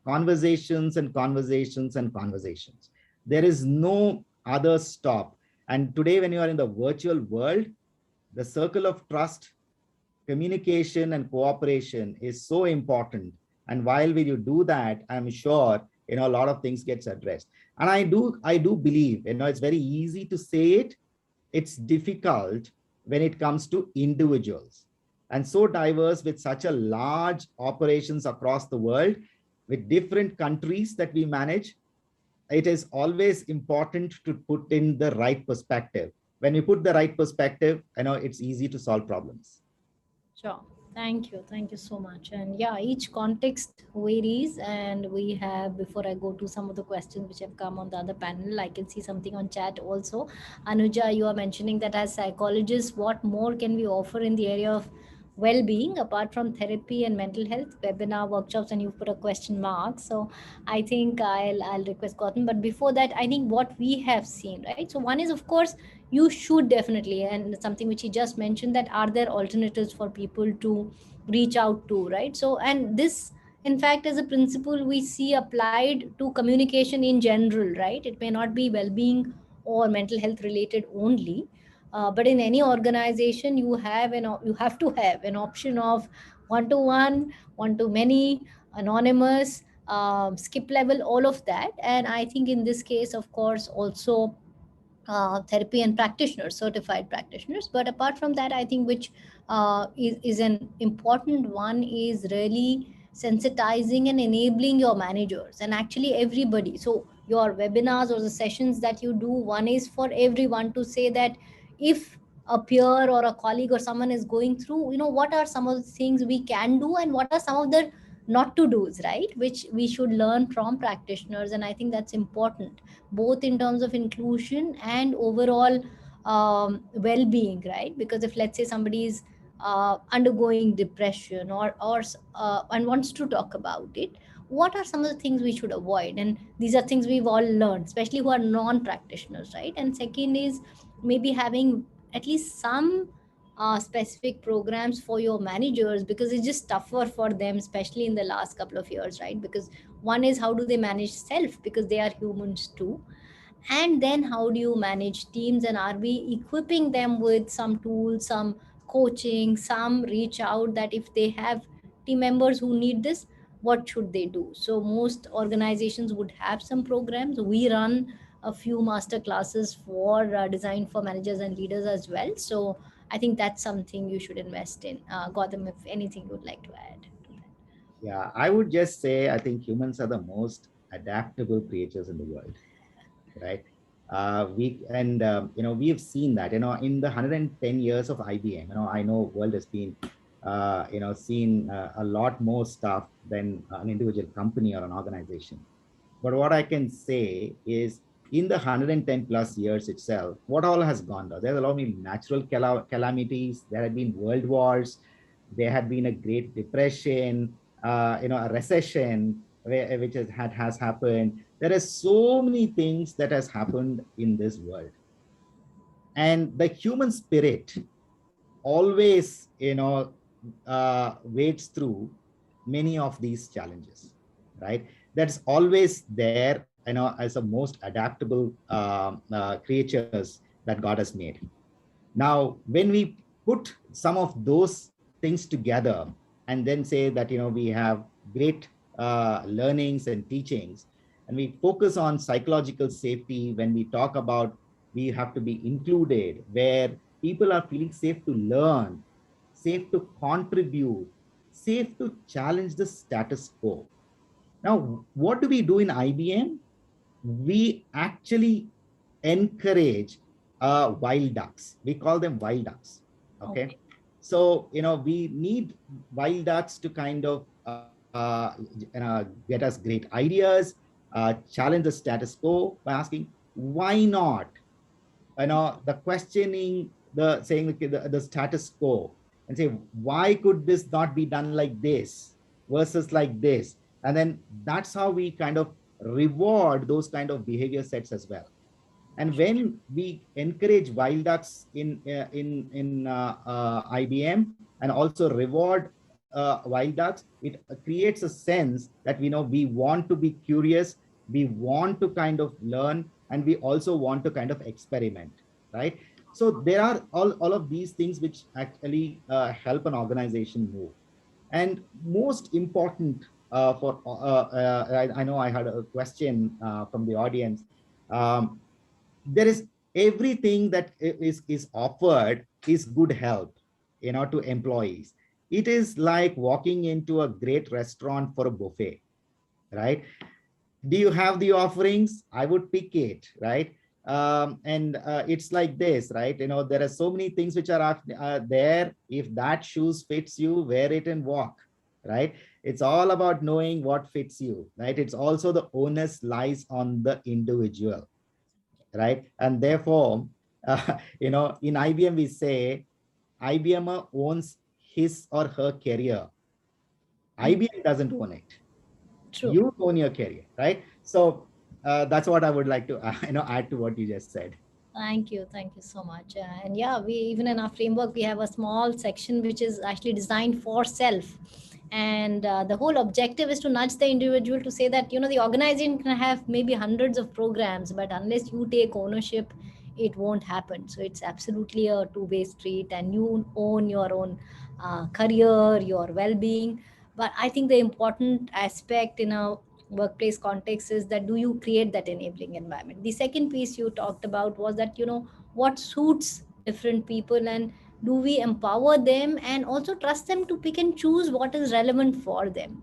conversations and conversations and conversations. There is no other stop. And today, when you are in the virtual world, the circle of trust, communication, and cooperation is so important. And while we do that, I'm sure a lot of things gets addressed. And I do believe it's very easy to say it. It's difficult when it comes to individuals, and so diverse with such a large operations across the world with different countries that we manage. It is always important to put in the right perspective. When we put the right perspective, it's easy to solve problems. Sure. Thank you. Thank you so much. And yeah, each context varies. And we have, before I go to some of the questions which have come on the other panel, I can see something on chat also. Anuja, you are mentioning that as psychologists, what more can we offer in the area of well-being apart from therapy and mental health, webinar, workshops, and you put a question mark. So I think I'll request Gautam. But before that, I think what we have seen, right? So one is, of course, you should definitely, and something which he just mentioned, that are there alternatives for people to reach out to, right? So, and this in fact is a principle we see applied to communication in general, right? It may not be well-being or mental health related only, but in any organization you have to have an option of one to one, one to many, anonymous, skip level, all of that. And I think in this case, of course, also therapy and practitioners, certified practitioners. But apart from that, I think which is an important one is really sensitizing and enabling your managers and actually everybody. So your webinars or the sessions that you do, one is for everyone to say that if a peer or a colleague or someone is going through, what are some of the things we can do and what are some of the not to do's, right, which we should learn from practitioners. And I think that's important, both in terms of inclusion and overall well-being, right? Because if, let's say, somebody is undergoing depression or and wants to talk about it, what are some of the things we should avoid? And these are things we've all learned, especially who are non-practitioners, right? And second is maybe having at least some specific programs for your managers, because it's just tougher for them, especially in the last couple of years, right? Because one is how do they manage self, because they are humans too, and then how do you manage teams, and are we equipping them with some tools, some coaching, some reach out, that if they have team members who need this, what should they do? So most organizations would have some programs. We run a few master classes for design for managers and leaders as well. So I think that's something you should invest in. Gautam, if anything you would like to add to that. Yeah, I would just say I think humans are the most adaptable creatures in the world, right? We have seen that in the 110 years of IBM. I know world has been seen a lot more stuff than an individual company or an organization. But what I can say is, in the 110 plus years itself, what all has gone down? There are a lot of natural calamities. There have been world wars. There had been a Great Depression, a recession, which has happened. There are so many things that has happened in this world, and the human spirit always, wades through many of these challenges, right? That's always there, as a most adaptable creatures that God has made. Now, when we put some of those things together and then say that, we have great learnings and teachings, and we focus on psychological safety when we talk about we have to be included, where people are feeling safe to learn, safe to contribute, safe to challenge the status quo. Now, what do we do in IBM? We actually encourage wild ducks. We call them wild ducks. Okay. Okay. So, we need wild ducks to kind of get us great ideas, challenge the status quo by asking, why not? The questioning, the saying the status quo, and say, why could this not be done like this versus like this? And then that's how we kind of reward those kind of behavior sets as well. And when we encourage wild ducks in IBM, and also reward wild ducks, it creates a sense that we know we want to be curious, we want to kind of learn, and we also want to kind of experiment, right? So there are all of these things which actually help an organization move. And most important I know I had a question from the audience. Um, there is everything that is offered is good help, to employees. It is like walking into a great restaurant for a buffet, right? Do you have the offerings? I would pick it, right? And it's like this, right? There are so many things which are there. If that shoes fits you, wear it and walk, right? It's all about knowing what fits you, right? It's also the onus lies on the individual, right? And therefore, in IBM, we say IBM owns his or her career. Mm, IBM doesn't own it. true. You own your career, right? So that's what I would like to, add to what you just said. Thank you so much. And yeah, we even in our framework we have a small section which is actually designed for self, and the whole objective is to nudge the individual to say that the organization can have maybe hundreds of programs, but unless you take ownership, it won't happen. So it's absolutely a two-way street, and you own your own career, your well-being. But I think the important aspect in a workplace context is that do you create that enabling environment. The second piece you talked about was that, what suits different people, and do we empower them and also trust them to pick and choose what is relevant for them.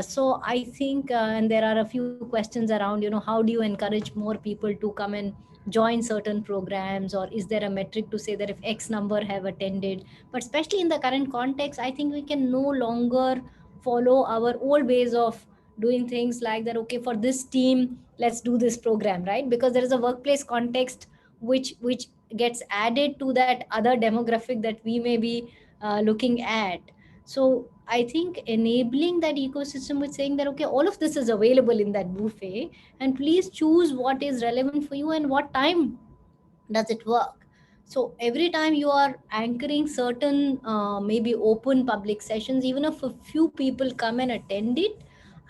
So I think, and there are a few questions around, how do you encourage more people to come and join certain programs, or is there a metric to say that if X number have attended? But especially in the current context, I think we can no longer follow our old ways of doing things like that. Okay, for this team, let's do this program, right? Because there is a workplace context which gets added to that other demographic that we may be looking at. So I think enabling that ecosystem with saying that, okay, all of this is available in that buffet, and please choose what is relevant for you and what time does it work. So every time you are anchoring certain maybe open public sessions, even if a few people come and attend it,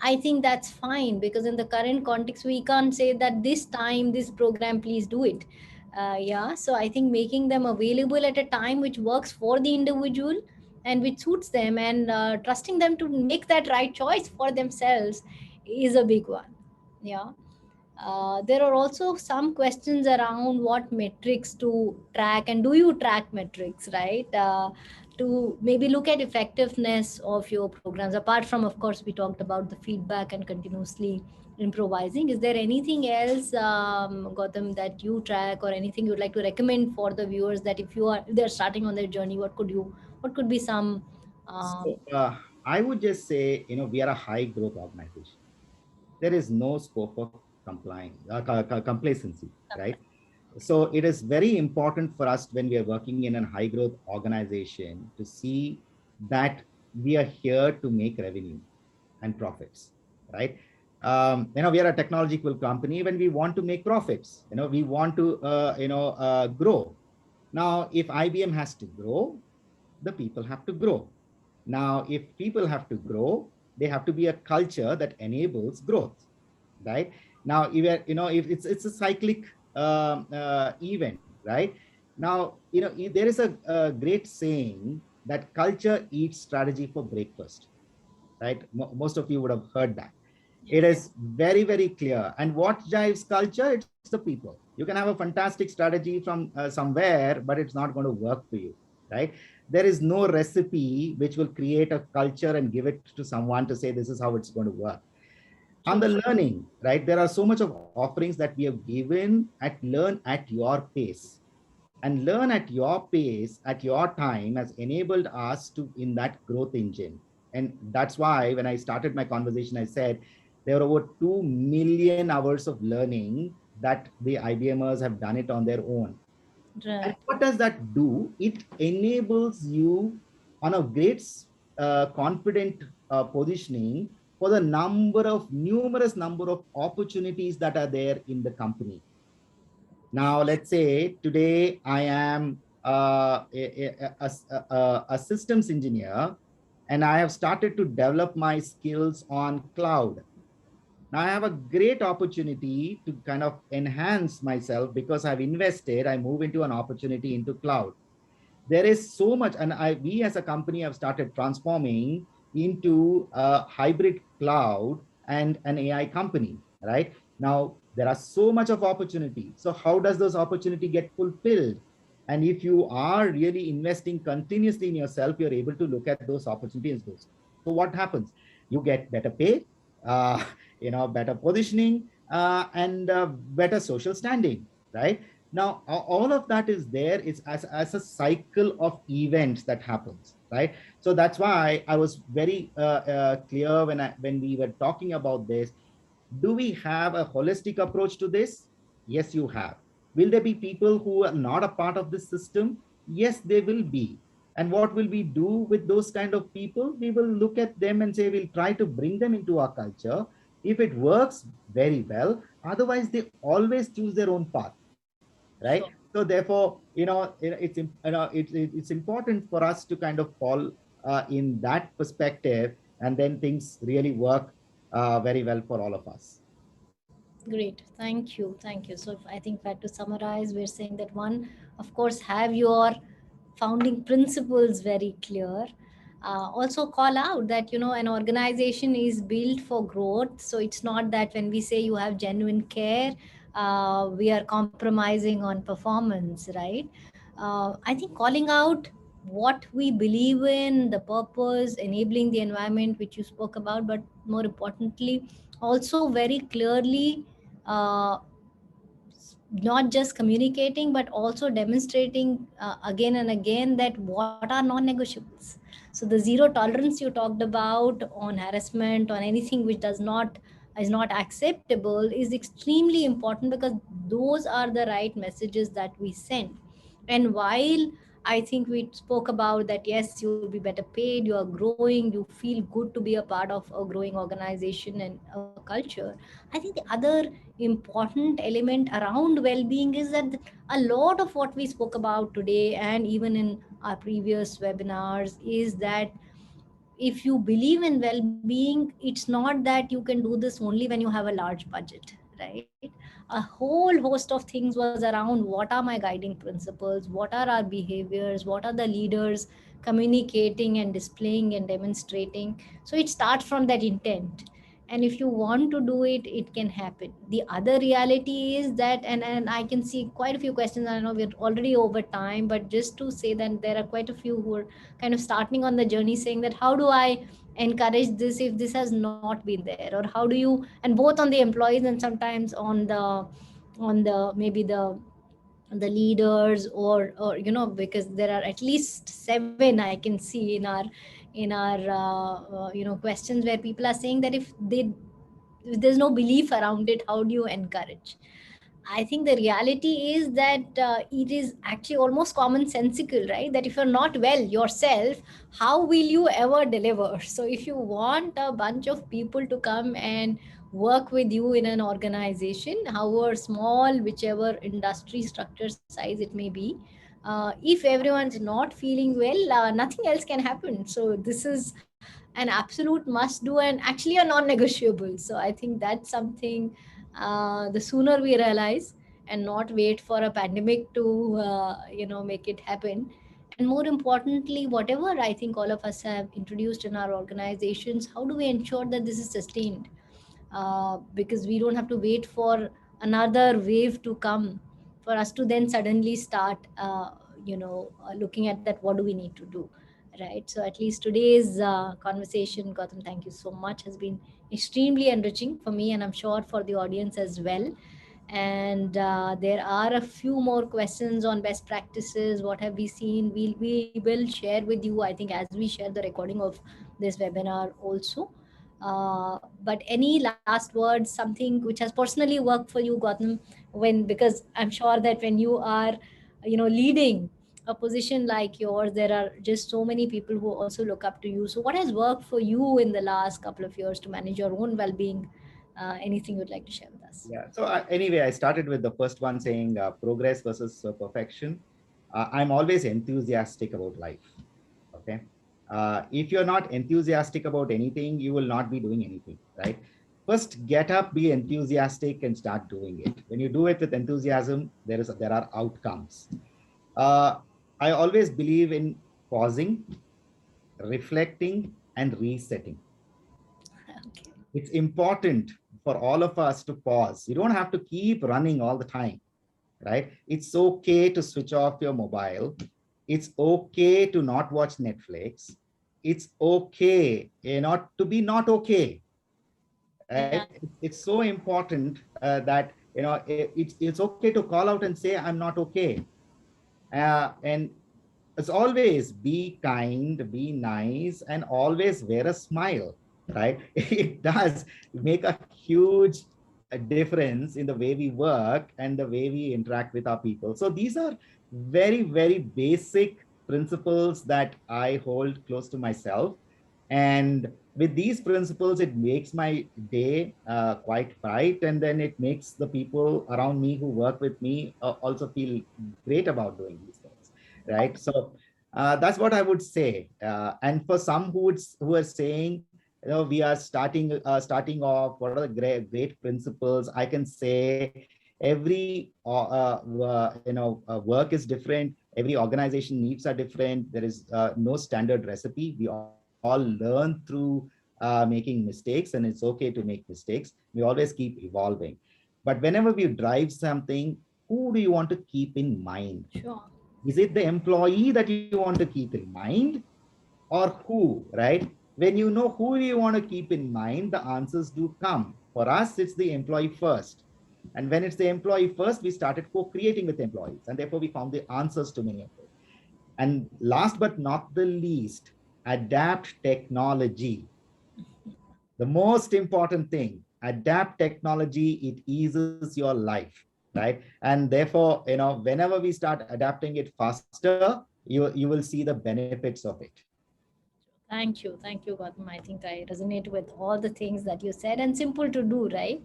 I think that's fine, because in the current context we can't say that this time this program please do it. Yeah, so I think making them available at a time which works for the individual and which suits them, and trusting them to make that right choice for themselves is a big one. Yeah. There are also some questions around what metrics to track, and do you track metrics, right? To maybe look at effectiveness of your programs. Apart from, of course, we talked about the feedback and continuously improvising. Is there anything else, Gautam, that you track, or anything you'd like to recommend for the viewers, that if they're starting on their journey, what could be some So um, I would just say, we are a high growth organization. There is no scope for complacency, right? So it is very important for us when we are working in a high growth organization to see that we are here to make revenue and profits, right? We are a technological company. When we want to make profits, we want to grow. Now if IBM has to grow, the people have to grow. Now if people have to grow, they have to be a culture that enables growth, right? Now if it's a cyclic event, right? Now there is a great saying that culture eats strategy for breakfast, right? Most of you would have heard that. It is very, very clear. And what drives culture? It's the people. You can have a fantastic strategy from somewhere, but it's not going to work for you, right? There is no recipe which will create a culture and give it to someone to say this is how it's going to work. On true. the learning, right? There are so much of offerings that we have given at learn at your pace. And learn at your pace, at your time, has enabled us to in that growth engine. And that's why when I started my conversation, I said there are over 2 million hours of learning that the IBMers have done it on their own. And Right. what does that do? It enables you on a great confident positioning for the numerous number of opportunities that are there in the company. Now, let's say today I am a systems engineer, and I have started to develop my skills on cloud. Now I have a great opportunity to kind of enhance myself because I've invested. I move into an opportunity into cloud. There is so much, and we as a company have started transforming into a hybrid cloud and an AI company, right? Now there are so much of opportunity. So how does those opportunity get fulfilled? And if you are really investing continuously in yourself, you're able to look at those opportunities. So what happens? You get better pay, uh, better positioning, and better social standing, right? Now all of that is there. It's as a cycle of events that happens, right? So that's why I was very clear when we were talking about this. Do we have a holistic approach to this? Yes, you have. Will there be people who are not a part of this system? Yes, they will be. And what will we do with those kind of people? We will look at them and say we'll try to bring them into our culture. If it works, very well. Otherwise, they always choose their own path, right? Sure. So therefore, it's important for us to kind of fall in that perspective, and then things really work very well for all of us. Great. Thank you. Thank you. So I think if I had to summarize, we're saying that one, of course, have your founding principles very clear. Also call out that an organization is built for growth. So it's not that when we say you have genuine care, we are compromising on performance, right? I think calling out what we believe in, the purpose, enabling the environment which you spoke about, but more importantly also very clearly, uh, not just communicating but also demonstrating again and again that what are non-negotiables. So the zero tolerance you talked about on harassment, on anything which does not is not acceptable, is extremely important, because those are the right messages that we send. And while I think we spoke about that, yes, you'll be better paid, you are growing, you feel good to be a part of a growing organization and a culture. I think the other important element around well-being is that a lot of what we spoke about today and even in our previous webinars is that if you believe in well-being, it's not that you can do this only when you have a large budget, right? A whole host of things was around what are my guiding principles, what are our behaviors, what are the leaders communicating and displaying and demonstrating. So it starts from that intent, and if you want to do it, it can happen. The other reality is that, and I can see quite a few questions. I know we're already over time, but just to say that there are quite a few who are kind of starting on the journey, saying that how do I encourage this if this has not been there, or how do you, and both on the employees and sometimes on the maybe the leaders, or because there are at least seven I can see in our questions, where people are saying that if there's no belief around it, how do you encourage? I think the reality is that it is actually almost commonsensical, right? That if you're not well yourself, how will you ever deliver? So, if you want a bunch of people to come and work with you in an organization, however small, whichever industry structure size it may be, if everyone's not feeling well, nothing else can happen. So, this is an absolute must do and actually a non negotiable. So, I think that's something the sooner we realize and not wait for a pandemic to make it happen. And more importantly, whatever I think all of us have introduced in our organizations, how do we ensure that this is sustained? Because we don't have to wait for another wave to come for us to then suddenly start looking at that, what do we need to do, right? So at least today's conversation, Gautam, thank you so much, has been extremely enriching for me, and I'm sure for the audience as well. And there are a few more questions on best practices. What have we seen? We will share with you, I think, as we share the recording of this webinar also. But any last words, something which has personally worked for you, Gautam, when, because I'm sure that when you are leading a position like yours, there are just so many people who also look up to you. So what has worked for you in the last couple of years to manage your own well-being? Anything you'd like to share with us? Yeah. So anyway, I started with the first one saying progress versus perfection. I'm always enthusiastic about life. Okay. If you're not enthusiastic about anything, you will not be doing anything, right? First, get up, be enthusiastic, and start doing it. When you do it with enthusiasm, there are outcomes. Uh, I always believe in pausing, reflecting, and resetting. Okay. It's important for all of us to pause. You don't have to keep running all the time, right? It's okay to switch off your mobile. It's okay to not watch Netflix. It's okay, to be not okay, Yeah. right? It's so important that it's okay to call out and say I'm not okay. And as always, be kind, be nice, and always wear a smile, right? It does make a huge difference in the way we work and the way we interact with our people. So these are very, very basic principles that I hold close to myself. And with these principles, it makes my day quite bright. And then it makes the people around me who work with me also feel great about doing these things, right? So that's what I would say. And for some who are saying, we are starting off. What are the great principles? I can say, Every work is different. Every organization needs are different. There is no standard recipe. We all learn through making mistakes, and it's okay to make mistakes. We always keep evolving. But whenever we drive something, who do you want to keep in mind? Sure. Is it the employee that you want to keep in mind, or who, right? When you know who you want to keep in mind, the answers do come. For us, it's the employee first. And when it's the employee first, we started co-creating with employees, and therefore we found the answers to many of it. And last but not the least, adapt technology. The most important thing, adapt technology, it eases your life, right? And therefore, whenever we start adapting it faster, you will see the benefits of it. Thank you, Gautam. I think I resonate with all the things that you said, and simple to do, right?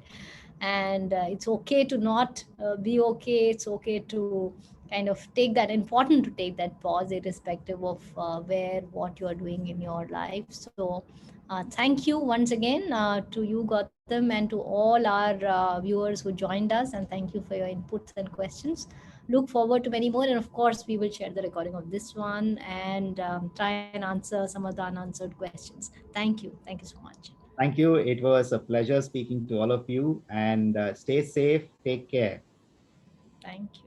And it's okay to not be okay. It's okay to kind of take that, important to take that pause, irrespective of where, what you are doing in your life. So, thank you once again to you, Gautam, and to all our viewers who joined us, and thank you for your inputs and questions. Look forward to many more, and of course we will share the recording of this one and try and answer some of the unanswered questions. Thank you so much. Thank you. It was a pleasure speaking to all of you, and stay safe. Take care. Thank you.